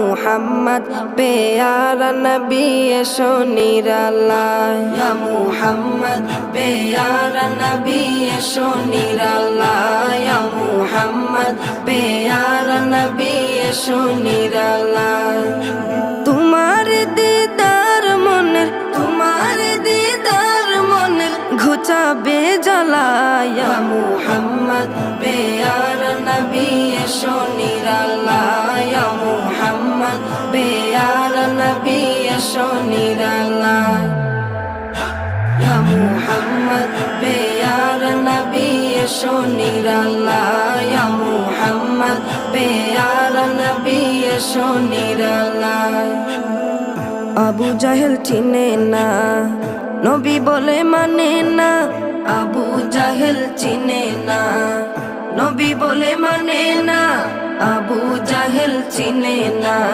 মুহাম্মদ প্যারা নবী এসো নিরালায়, ইয়া মুহাম্মদ প্যারা নবী এসো নিরালায়, ইয়া মুহাম্মদ প্যারা নবী এসো নিরালায়। তোমার দিদার মনের ঘুচাবে জ্বালায়, ইয়া মুহাম্মদ প্যারা নবী এসো নিরালায়, ইয়া মুহাম্মদ প্যারা নবী এসো নিরালায়, ইয়া মুহাম্মদ প্যারা নবী এসো নিরালায়, ইয়া মুহাম্মদ প্যারা নবী এসো নিরালায়। আবু জাহেল চিনে না, নবী বলে মানে না, আবু জাহেল চিনে না, নবী বলে মানে না, আবু জাহেল চিনে না।